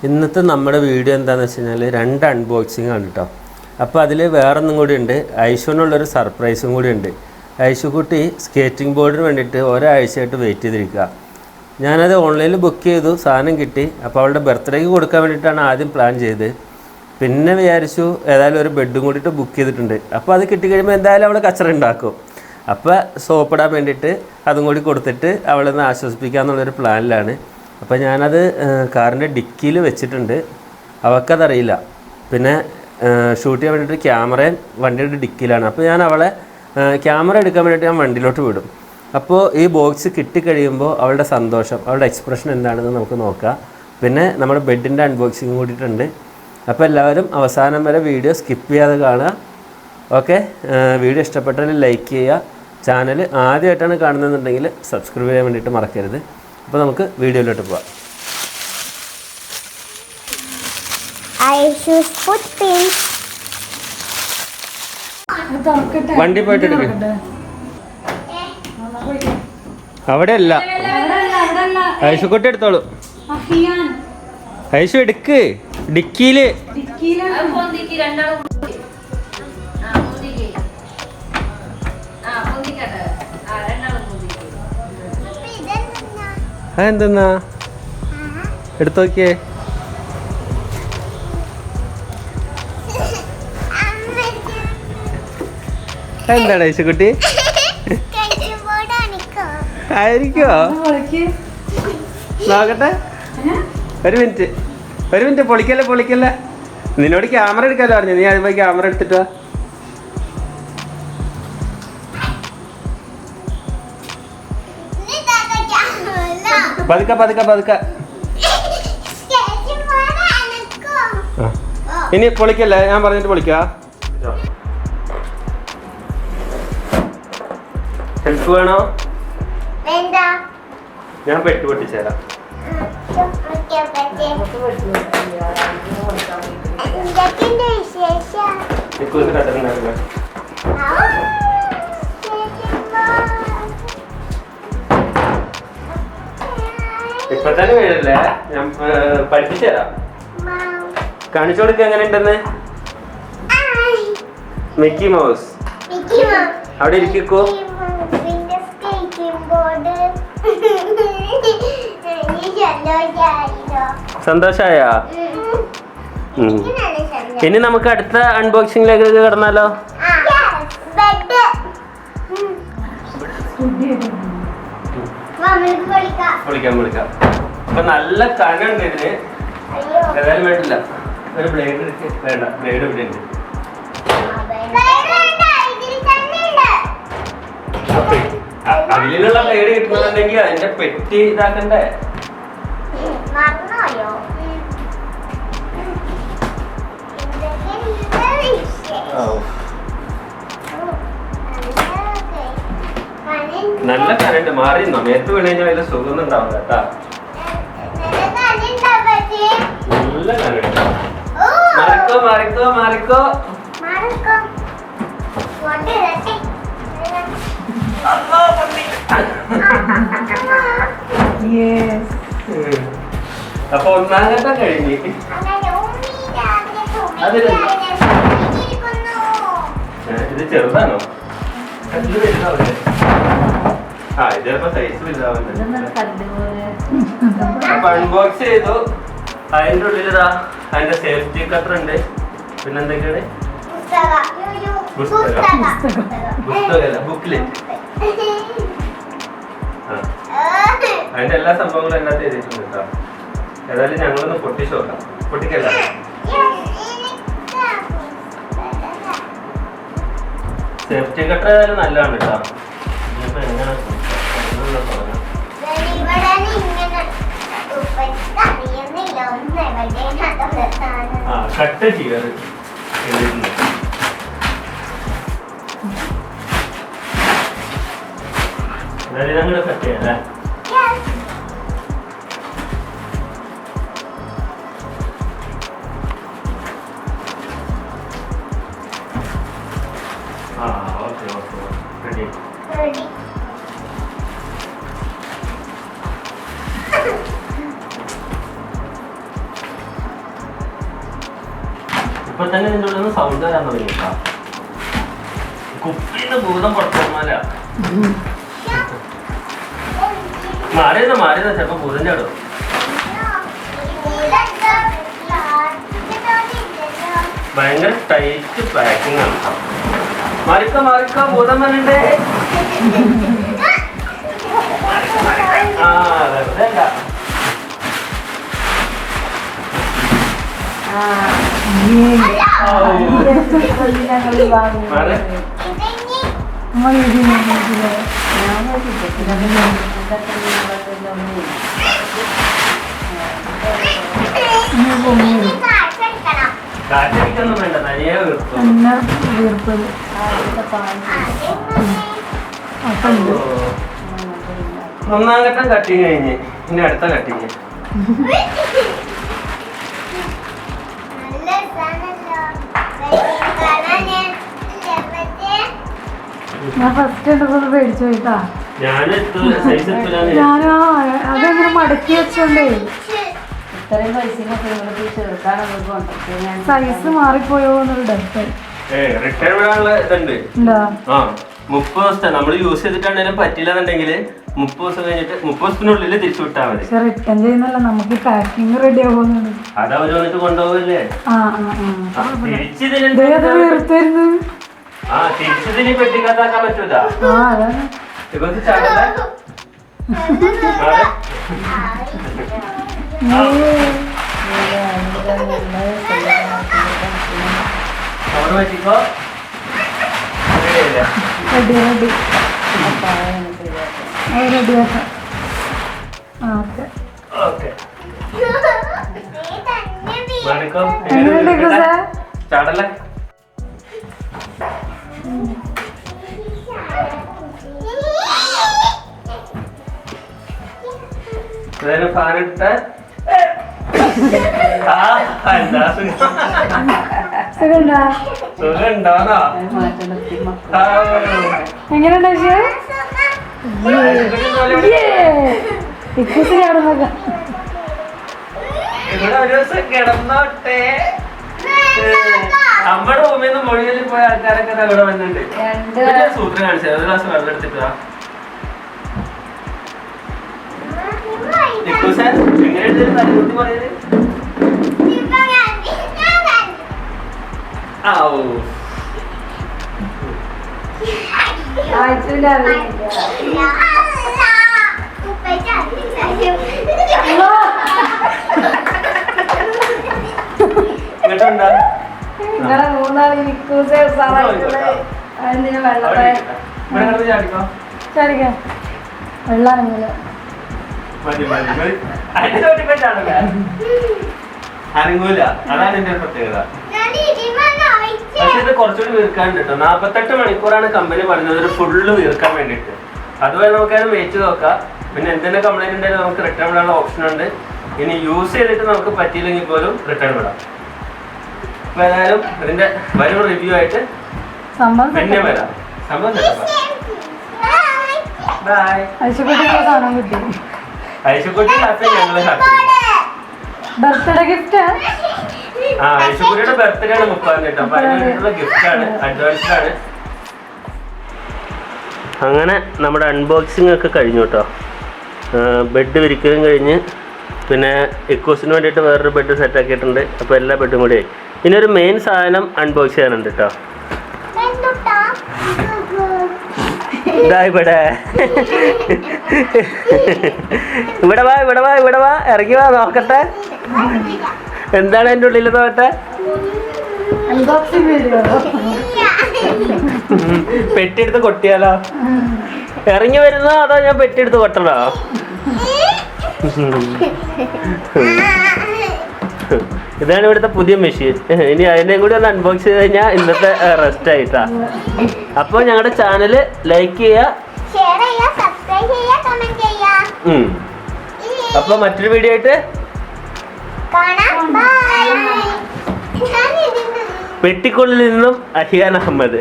ഇന്നത്തെ നമ്മുടെ വീഡിയോ എന്താണെന്ന് വെച്ച് കഴിഞ്ഞാൽ 2 അൺബോക്സിംഗ് ആണ് കേട്ടോ. അപ്പോൾ അതിൽ വേറൊന്നും കൂടി ഉണ്ട്, ഐഷുവിനുള്ളൊരു സർപ്രൈസും കൂടി ഉണ്ട്. ഐഷുക്കുട്ടി സ്കേറ്റിംഗ് ബോർഡിന് വേണ്ടിയിട്ട് ഒരാഴ്ചയായിട്ട് വെയിറ്റ് ചെയ്തിരിക്കുക. ഞാനത് ഓൺലൈനിൽ ബുക്ക് ചെയ്തു, സാധനം കിട്ടി. അപ്പോൾ അവളുടെ ബർത്ത്ഡേക്ക് കൊടുക്കാൻ വേണ്ടിയിട്ടാണ് ആദ്യം പ്ലാൻ ചെയ്ത്. പിന്നെ വിചാരിച്ചു ഏതായാലും ഒരു ബെഡും കൂടിയിട്ട് ബുക്ക് ചെയ്തിട്ടുണ്ട്. അപ്പോൾ അത് കിട്ടിക്കഴിയുമ്പോൾ എന്തായാലും അവൾ കച്ചറ ഉണ്ടാക്കും. അപ്പോൾ സോപ്പിടാൻ വേണ്ടിയിട്ട് അതും കൂടി കൊടുത്തിട്ട് അവളെ ഒന്ന് ആശ്വസിപ്പിക്കുക എന്നുള്ളൊരു പ്ലാനിലാണ്. അപ്പോൾ ഞാനത് കാറിൻ്റെ ഡിക്കിയിൽ വെച്ചിട്ടുണ്ട്. അവൾക്കതറിയില്ല. പിന്നെ ഷൂട്ട് ചെയ്യാൻ വേണ്ടിയിട്ട് ക്യാമറയും വണ്ടിയുടെ ഡിക്കിയിലാണ്. അപ്പോൾ ഞാൻ അവളെ ക്യാമറ എടുക്കാൻ വേണ്ടിയിട്ട് ഞാൻ വണ്ടിയിലോട്ട് വിടും. അപ്പോൾ ഈ ബോക്സ് കിട്ടിക്കഴിയുമ്പോൾ അവളുടെ സന്തോഷം, അവളുടെ എക്സ്പ്രഷൻ എന്താണെന്ന് നമുക്ക് നോക്കാം. പിന്നെ നമ്മുടെ ബെഡിൻ്റെ അൺബോക്സിങ് കൂടിയിട്ടുണ്ട്. അപ്പോൾ എല്ലാവരും അവസാനം വരെ വീഡിയോ സ്കിപ്പ് ചെയ്യാതെ കാണുക. ഓക്കെ, വീഡിയോ ഇഷ്ടപ്പെട്ടാൽ ലൈക്ക് ചെയ്യുക. ചാനൽ ആദ്യമായിട്ടാണ് കാണുന്നതെന്നുണ്ടെങ്കിൽ സബ്സ്ക്രൈബ് ചെയ്യാൻ വേണ്ടിയിട്ട് മറക്കരുത്. അപ്പോൾ നമുക്ക് വീഡിയോയിലോട്ട് പോവാം. വണ്ടി പോയിട്ട് എടുക്കും. അവിടെ അല്ല, ഐഷുക്കുട്ടി എടുത്തോളൂ. ഐഷു എടുക്ക്, ഡിക്കിയില്. അതെന്തെന്നാ എടുത്തു നോക്കിയേ. എന്താണ് ഐശുക്കുട്ടി? ആയിരിക്കോ? നോക്കട്ടെ, ഒരു മിനിറ്റ്. പൊളിക്കല്ലേ. നിന്നോട് ക്യാമറ എടുക്കാലോ പറഞ്ഞു. നീ അതുപോലെ ക്യാമറ എടുത്തിട്ട് വാ. പതുക്കെ. ഇനി പൊളിക്കല്ലേ, ഞാൻ പറഞ്ഞിട്ട് പൊളിക്കാ. ഹെൽപ്പ് വേണോ? ഞാൻ പെട്ടി പൊട്ടിച്ചേരാം. ഇപ്പൊ തന്നെ വീഴല്ലേ, ഞാൻ പഠിപ്പിച്ചു തരാം. കാണിച്ചു കൊടുക്ക എങ്ങനെയുണ്ടെന്ന്. മിക്കി മൗസ് അവിടെ ഇരിക്കോ. സന്തോഷായോ? ഇനി നമുക്ക് അടുത്ത അൺബോക്സിംഗിലേക്ക് കടന്നാലോ? പൊളിക്കാം. അപ്പൊ നല്ല കനുണ്ട് ഇതിന്. ഏതായാലും വേണ്ടില്ല, ഒരു ബ്ലേഡ് എടുത്ത്. വേണ്ട, ബ്ലേഡ് ഇവിടെ ഉണ്ട്. അതിലുള്ള ബ്ലേഡ് കിട്ടുന്നുണ്ടെങ്കിൽ അതിന്റെ പെട്ടി ഇതാക്കണ്ടേ. നല്ല കനുണ്ട്. മാറിന്നോ? മേത്ത് വീണ് കഴിഞ്ഞാൽ അതിന്റെ സുഖം ഉണ്ടാവില്ല കേട്ടാ. നല്ല കനുണ്ട്. മാറിക്കോ. അപ്പൊ ഒന്നാം ഘട്ടം കഴിഞ്ഞ് ഇത് ചെറുതാണോ? ഇത് വലുതാവില്ലേ? ഇത് ചിലപ്പോ സൈസ് വലുതാവില്ല. അപ്പൊ അൺബോക്സ് ചെയ്തു. അതിൻ്റെ ഉള്ളിലിതാ അതിന്റെ സേഫ്റ്റി കട്ടർ ഉണ്ട്. പിന്നെന്തൊക്കെയാണ്? ബുക്ക്ലെറ്റ്. അതിന്റെ എല്ലാ സംഭവങ്ങളും അതിനകത്ത് എഴുതിയിട്ടുണ്ട് കേട്ടോ. ഏതായാലും ഞങ്ങളൊന്ന് പൊട്ടിച്ചു നോക്കാം. പൊട്ടിക്കല്ല, സേഫ്റ്റി കട്ടർ ഏതായാലും നല്ലതാണ് കേട്ടോ. ഇനിയിപ്പോ എങ്ങനെ കട്ട് ചെയ്യാറ് ഞങ്ങൾ കട്ട് ചെയ്യാല്ലേ. Okay ready. ഇപ്പൊ തന്നെ ഇതിൻ്റെ ഉള്ളിൽ നിന്ന് സൗണ്ട് വരാൻ തുടങ്ങിട്ടാ. കുപ്പിന്ന് ഭൂതം പുറത്തുമാല മാറിയതാ ചിലപ്പോ ഭൂതന്റെ അവിടെ. ഭയങ്കര ടൈറ്റ് പാക്കിംഗ് ആണ്. മാറിക്ക ഭൂതം വരണ്ടേ. ആ വെറുതെ അല്ല. കാറ്റടിക്കൊന്നും വേണ്ട, തനിയെ വീർപ്പത്. ഒന്നാം ഘട്ടം കട്ടിങ് കഴിഞ്ഞ് ഇനി അടുത്ത കട്ടിങ്. ഞാൻ ഫസ്റ്റ് എടുക്കുന്നത് പേടിച്ചു പോയിട്ടാ. ഞാനോ അതെങ്ങനെ മടക്കി വെച്ചോണ്ടേ സൈസ് മാറിപ്പോയോ എന്നൊരു ഡൗട്ട്. റിട്ടേൺ വരാനുള്ള ഇതുണ്ട്. 30 ദിവസത്തെ നമ്മൾ യൂസ് ചെയ്തിട്ടാണെങ്കിലും പറ്റില്ലെന്നുണ്ടെങ്കിൽ 30 ദിവസം കഴിഞ്ഞിട്ട് 30 ദിവസത്തിനുള്ളിൽ തിരിച്ചു വിട്ടാൽ മതി. റിട്ടേൺ ചെയ്യുന്നല്ല, നമുക്ക് പാക്കിങ് റെഡി ആവുന്നുണ്ട്. അത് അവര് വന്നിട്ട് കൊണ്ടുപോകില്ലേ. തിരിച്ചതിന് പെട്ടിക്കകത്താക്കാൻ പറ്റൂല. അവിടെ പറ്റിക്കോ. ചാടല്ലേ. ഫാനിട്ട സുഖണ്ടോന്നോ. എങ്ങനെയുണ്ട് ഇവിടെ ഒരു ദിവസം കിടന്നോട്ടെ. നമ്മുടെ റൂമിൽ നിന്ന് മൊഴിയിൽ പോയ ആൾക്കാരൊക്കെ ഇവിടെ വന്നിട്ടുണ്ട്. സൂത്രം കാണിച്ചത് ഒരു ഗ്ലാസ് വെള്ളം എടുത്തിട്ടാ. എങ്ങനെയുണ്ട് തലകുത്തി പറയുന്നത്. ഇങ്ങോട്ടുണ്ടോ നിങ്ങളെ മൂന്നാളി ചാടിക്കാം. വെള്ളം ഇറങ്ങില്ല. അനങ്ങൂല. അതാണ് എന്റെ പ്രത്യേകത. പക്ഷെ ഇത് കുറച്ചുകൂടി വീർക്കാണ്ട് കേട്ടോ. 48 മണിക്കൂറാണ് കമ്പനി പറഞ്ഞത് ഒരു ഫുള്ള് വീർക്കാൻ വേണ്ടിയിട്ട്. അതുവരെ നമുക്കത് വെച്ച് നോക്കാം. പിന്നെ എന്തെങ്കിലും കംപ്ലൈന്റ് ഉണ്ടെങ്കിൽ നമുക്ക് റിട്ടേൺ വിടാനുള്ള ഓപ്ഷൻ ഉണ്ട്. ഇനി യൂസ് ചെയ്തിട്ട് നമുക്ക് പറ്റിയില്ലെങ്കിൽ പോലും റിട്ടേൺ വിടാം. അപ്പൊ ഏതായാലും ഇതിന്റെ വരും റിവ്യൂ ആയിട്ട് പിന്നെ വരാം. സംഭവം ബൈ. ഐശുക്കുട്ടി ഹാപ്പി, ഞങ്ങള് ഹാപ്പി. Birthday gift. ഐശുക്കുട്ടിയുടെ ബർത്ത്ഡേ ആണ് 30 കേട്ടോ. അപ്പൊ അതിനുള്ള ഗിഫ്റ്റ് ആണ്, അഡ്വാൻസ്ഡ് ആണ്. അങ്ങനെ നമ്മുടെ അൺബോക്സിംഗ് ഒക്കെ കഴിഞ്ഞു കേട്ടോ. ബെഡ് വിരിക്കലും കഴിഞ്ഞ് പിന്നെ ഇക്കോസിന് വേണ്ടിയിട്ട് വേറൊരു ബെഡ് സെറ്റ് ആക്കിയിട്ടുണ്ട്. അപ്പോൾ എല്ലാ ബെഡും കൂടി ആയി. ഇനി ഒരു മെയിൻ സാധനം അൺബോക്സ് ചെയ്യാനുണ്ട് കേട്ടോ. ഇതാ ഇവിടെ ഇവിടെ വാ ഇറങ്ങി വാ നോക്കട്ടെ എന്താണ് എൻ്റെ ഉള്ളിൽ നോക്കട്ടെ. പെട്ടിയെടുത്ത് കൊട്ടിയാലോ? ഇറങ്ങി വരുന്നോ അതോ ഞാൻ പെട്ടിയെടുത്ത് കൊട്ടണോ? ഇതാണ് ഇവിടുത്തെ പുതിയ മെഷീൻ. ഇനി അതിനെയും കൂടി ഒന്ന് അൺബോക്സ് ചെയ്ത് കഴിഞ്ഞാൽ ഇന്നത്തെ റെസ്റ്റ് ആയിട്ടാ. അപ്പോൾ ഞങ്ങളുടെ ചാനൽ ലൈക്ക് ചെയ്യുക, അപ്പോൾ മറ്റൊരു വീഡിയോ ആയിട്ട് പെട്ടിക്കുള്ളിൽ നിന്നും അഹിയാൻ അഹമ്മദ്.